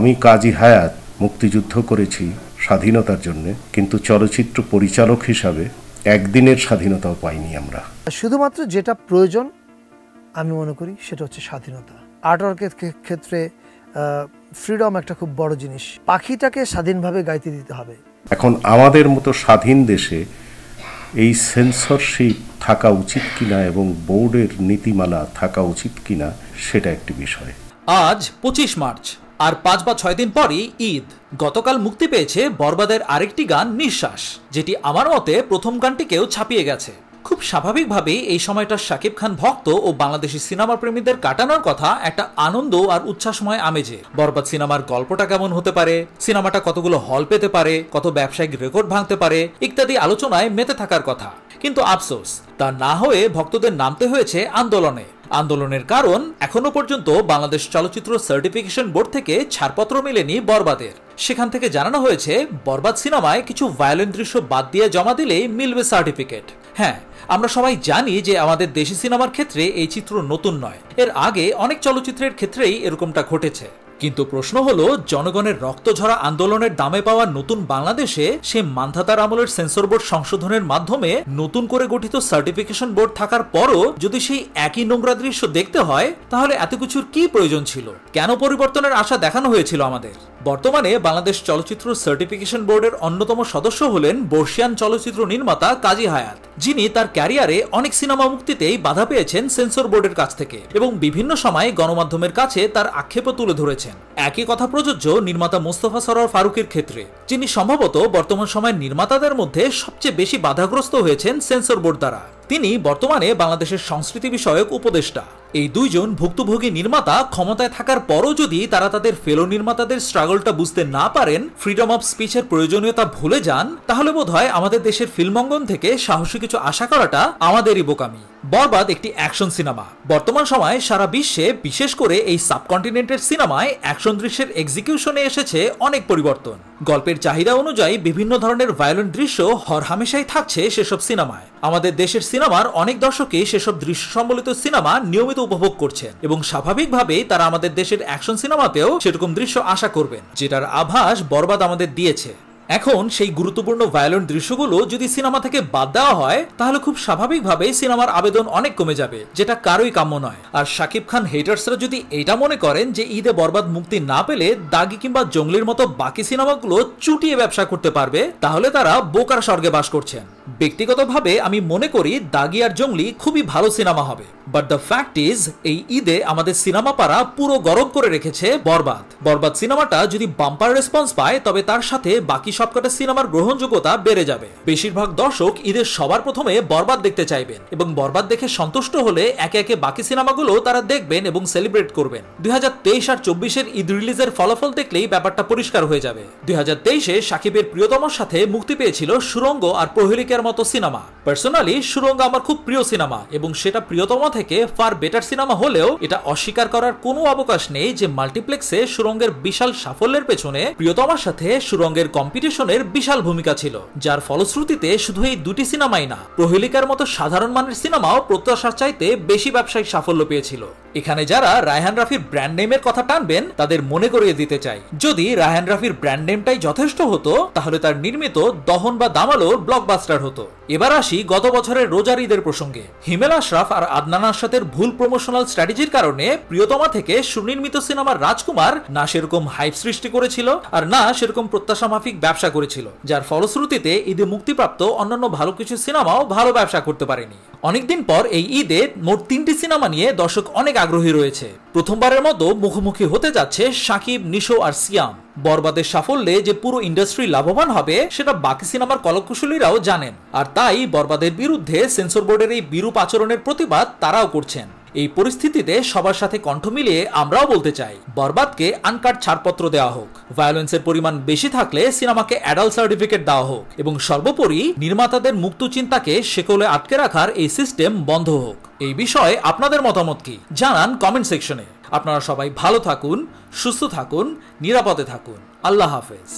আমি কাজী হায়াত মুক্তিযুদ্ধ করেছি স্বাধীনতার জন্য, কিন্তু চলচ্চিত্র পরিচালক হিসাবে একদিনের স্বাধীনতাও পাইনি আমরা। শুধুমাত্র যেটা প্রয়োজন আমি মনে করি সেটা হচ্ছে স্বাধীনতা। আর্টওয়ার্কের ক্ষেত্রে ফ্রিডম একটা খুব বড় জিনিস। পাখিটাকে স্বাধীনভাবে গাইতে দিতে হবে। এখন আমাদের মতো স্বাধীন দেশে এই সেন্সরশিপ থাকা উচিত কিনা এবং বোর্ডের নীতিমালা থাকা উচিত কিনা সেটা একটি বিষয়। আজ 25 মার্চ, আর 5 বা 6 দিন পরই ঈদ। গতকাল মুক্তি পেয়েছে বরবাদের আরেকটি গান নিঃশ্বাস, যেটি আমার মতে প্রথম গানটিকেও ছাপিয়ে গেছে। খুব স্বাভাবিকভাবেই এই সময়টা শাকিব খান ভক্ত ও বাংলাদেশি সিনেমা প্রেমীদের কাটানোর কথা একটা আনন্দ আর উচ্ছ্বাসময় আমেজে। বরবাদ সিনেমার গল্পটা কেমন হতে পারে, সিনেমাটা কতগুলো হল পেতে পারে, কত ব্যবসায়িক রেকর্ড ভাঙতে পারে ইত্যাদি আলোচনায় মেতে থাকার কথা। কিন্তু আফসোস, তা না হয়ে ভক্তদের নামতে হয়েছে আন্দোলনে। আন্দোলনের কারণ, এখনো পর্যন্ত বাংলাদেশ চলচ্চিত্র সার্টিফিকেশন বোর্ড থেকে ছাড়পত্র মেলেনি বরবাদের। সেখান থেকে জানানো হয়েছে বরবাদ সিনেমায় কিছু ভায়োলেন্ট দৃশ্য বাদ দিয়ে জমা দিলেই মিলবে সার্টিফিকেট। হ্যাঁ, আমরা সবাই জানি যে আমাদের দেশি সিনেমার ক্ষেত্রে এই চিত্র নতুন নয়, এর আগে অনেক চলচ্চিত্রের ক্ষেত্রেই এরকমটা ঘটেছে। কিন্তু প্রশ্ন হলো, জনগণের রক্তঝরা আন্দোলনের দামে পাওয়া নতুন বাংলাদেশে সে মান্ধাতার আমলের সেন্সর বোর্ড সংশোধনের মাধ্যমে নতুন করে গঠিত সার্টিফিকেশন বোর্ড থাকার পরও যদি সেই একই নোংরা দৃশ্য দেখতে হয়, তাহলে এত কিছুর কি প্রয়োজন ছিল? কেন পরিবর্তনের আশা দেখানো হয়েছিল আমাদের? বর্তমানে বাংলাদেশ চলচ্চিত্র সার্টিফিকেশন বোর্ডের অন্যতম সদস্য হলেন বর্ষিয়ান চলচ্চিত্র নির্মাতা কাজী হায়াত, যিনি তার ক্যারিয়ারে অনেক সিনেমা মুক্তিতেই বাধা পেয়েছেন সেন্সর বোর্ডের কাছ থেকে এবং বিভিন্ন সময় গণমাধ্যমের কাছে তার আক্ষেপও তুলে ধরেছেন। একই কথা প্রযোজ্য নির্মাতা মোস্তফা সরোয়ার ফারুকের ক্ষেত্রে, যিনি সম্ভবত বর্তমান সময়ের নির্মাতাদের মধ্যে সবচেয়ে বেশি বাধাগ্রস্ত হয়েছেন সেন্সর বোর্ড দ্বারা। তিনি বর্তমানে বাংলাদেশের সংস্কৃতি বিষয়ক উপদেষ্টা। এই দুইজন ভুক্তভোগী নির্মাতা ক্ষমতায় থাকার পরও যদি তারা তাদের ফেলো নির্মাতাদের স্ট্রাগলটা বুঝতে না পারেন, ফ্রিডম অফ স্পিচের প্রয়োজনীয়তা ভুলে যান, তাহলে বোধহয় আমাদের দেশের ফিল্ম অঙ্গন থেকে সাহসী কিছু আশা করাটা আমাদেরই বোকামি। বরবাদ একটি অ্যাকশন সিনেমা। বর্তমান সময়ে সারা বিশ্বে, বিশেষ করে এই সাবকন্টিনেন্টের সিনেমায় অ্যাকশন দৃশ্যের এক্সিকিউশনে এসেছে অনেক পরিবর্তন। গল্পের চাহিদা অনুযায়ী বিভিন্ন ধরনের ভায়োলেন্ট দৃশ্য হরহামেশাই থাকছে সেসব সিনেমায়। আমাদের দেশের সিনেমার অনেক দর্শকই সেসব দৃশ্য সম্বলিত সিনেমা নিয়মিত উপভোগ করছেন এবং স্বাভাবিকভাবেই তারা আমাদের দেশের অ্যাকশন সিনেমাতেও সেরকম দৃশ্য আশা করবেন, যেটার আভাস বরবাদ আমাদের দিয়েছে। এখন সেই গুরুত্বপূর্ণ ভায়োলেন্ট দৃশ্যগুলো যদি সিনেমা থেকে বাদ দেওয়া হয়, তাহলে খুব স্বাভাবিকভাবেই সিনেমার আবেদন অনেক কমে যাবে, যেটা কারোই কাম্য নয়। আর শাকিব খান হেটার্সরা যদি এটা মনে করেন যে ঈদে বরবাদ মুক্তি না পেলে দাগি কিংবা জঙ্গলির মতো বাকি সিনেমাগুলো চুটিয়ে ব্যবসা করতে পারবে, তাহলে তারা বোকার স্বর্গে বাস করছেন। ব্যক্তিগতভাবে আমি মনে করি দাগি আর জঙ্গলি খুবই ভালো সিনেমা হবে, বাট দ্য ফ্যাক্ট ইজ এই ঈদে আমাদের সিনেমা পাড়া পুরো গরম করে রেখেছে বরবাদ। বরবাদ সিনেমাটা যদি বাম্পার রেসপন্স পায়, তবে তার সাথে বাকি সবকটা সিনেমার গ্রহণযোগ্যতা বেড়ে যাবে। বেশিরভাগ দর্শক ঈদের সবার প্রথমে বরবাদ দেখতে চাইবেন এবং বরবাদ দেখে সন্তুষ্ট হলে একে একে বাকি সিনেমাগুলো তারা দেখবেন এবং সেলিব্রেট করবেন। 2023 আর 24-এর ঈদ রিলিজের ফলাফল দেখলেই ব্যাপারটা পরিষ্কার হয়ে যাবে। 2023-এ শাকিবের প্রিয়তমার সাথে মুক্তি পেয়েছিল সুরঙ্গ আর প্রহেলিকার মতো সিনেমা। পার্সোনালি সুরঙ্গ আমার খুব প্রিয় সিনেমা এবং সেটা প্রিয়তমা থেকে ফার বেটার সিনেমা হলেও এটা অস্বীকার করার কোনো অবকাশ নেই যে মাল্টিপ্লেক্সে সুরঙ্গের বিশাল সাফল্যের পেছনে প্রিয়তমার সাথে সুরঙ্গের কম্পিটিশনের বিশাল ভূমিকা ছিল, যার ফলশ্রুতিতে শুধু এই দুটি সিনেমাই না, প্রহেলিকার মতো সাধারণ মানের সিনেমাও প্রত্যাশার চাইতে বেশি ব্যবসায়িক সাফল্য পেয়েছিল। এখানে যারা রায়হান রাফির ব্র্যান্ড নেমের কথা টানবেন, তাদের মনে করিয়ে দিতে চাই, যদি রায়হান রাফির ব্র্যান্ড নেমটাই যথেষ্ট হতো, তাহলে তার নির্মিত দহন বা দামালোর ব্লকবাস্টার হতো। এবার আসি গত বছরের রোজার ঈদের প্রসঙ্গে। হিমেল আশরাফ আর আদনান আশরাফের ভুল প্রমোশনাল স্ট্র্যাটেজির কারণে প্রিয়তমা থেকে সুনির্মিত সিনেমার রাজকুমার না সেরকম হাইপ সৃষ্টি করেছিল আর না সেরকম প্রত্যাশা মাফিক ব্যবসা করেছিল, যার ফলশ্রুতিতে ঈদে মুক্তিপ্রাপ্ত অন্যান্য ভালো কিছু সিনেমাও ভালো ব্যবসা করতে পারেনি। অনেকদিন পর এই ঈদে মোট 3টি সিনেমা নিয়ে দর্শক অনেক আগ্রহী রয়েছে। প্রথমবারের মতো মুখোমুখি হতে যাচ্ছে শাকিব, নিশো আর সিয়াম। বরবাদের সাফল্যে যে পুরো ইন্ডাস্ট্রি লাভবান হবে সেটা বাকি সিনেমার কলকুশলীরাও জানেন, আর তাই বরবাদের বিরুদ্ধে সেন্সর বোর্ডের এই বিরূপ আচরণের প্রতিবাদ তারাও করছেন। এই পরিস্থিতিতে সবার সাথে কণ্ঠ মিলিয়ে আমরাও বলতে চাই, বরবাদকে আনকাট ছাড়পত্র দেওয়া হোক, ভায়োলেন্সের পরিমাণ বেশি থাকলে সিনেমাকে অ্যাডাল্ট সার্টিফিকেট দেওয়া হোক এবং সর্বোপরি নির্মাতাদের মুক্ত চিন্তাকে শেকলে আটকে রাখার এই সিস্টেম বন্ধ হোক। এই বিষয়ে আপনাদের মতামত কি জানান কমেন্ট সেকশনে। আপনারা সবাই ভালো থাকুন, সুস্থ থাকুন, নিরাপদে থাকুন। আল্লাহ হাফেজ।